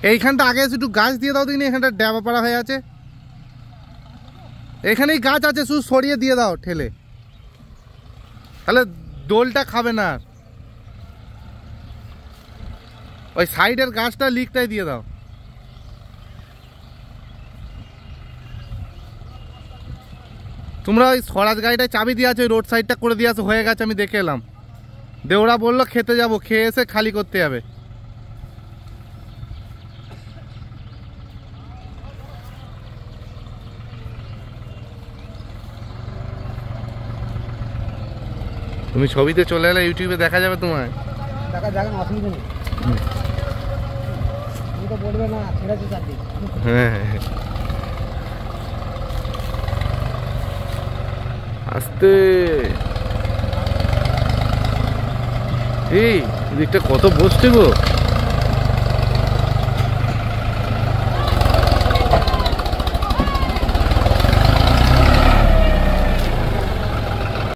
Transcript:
এইখানটা আগে একটু গাছ দিয়ে দাও দিন, এখানটা ড্যাবা পাড়া হয়ে আছে, এখানেই গাছ আছে, শুধু সরিয়ে দিয়ে দাও ঠেলে, তাহলে দোলটা খাবে না। ওই সাইডের গাছটা লিকটাই দিয়ে দাও। তোমরা ওই স্বরাজ গাড়িটায় চাবি দিয়ে আছে, ওই রোড সাইডটা করে দিয়ে আসো, হয়ে গেছে, আমি দেখে এলাম। দেওরা বললো খেতে যাবো, খেয়ে এসে খালি করতে যাবে। তুমি ছবিতে চলে এলে, ইউটিউবে দেখা যাবে তোমায়, দেখা যাবে, অসুবিধা নেই। তুমি তো বলবে না ছেড়েছে চারদিক। হ্যাঁ আস্তে। এই দিকটা কত বসছে গো।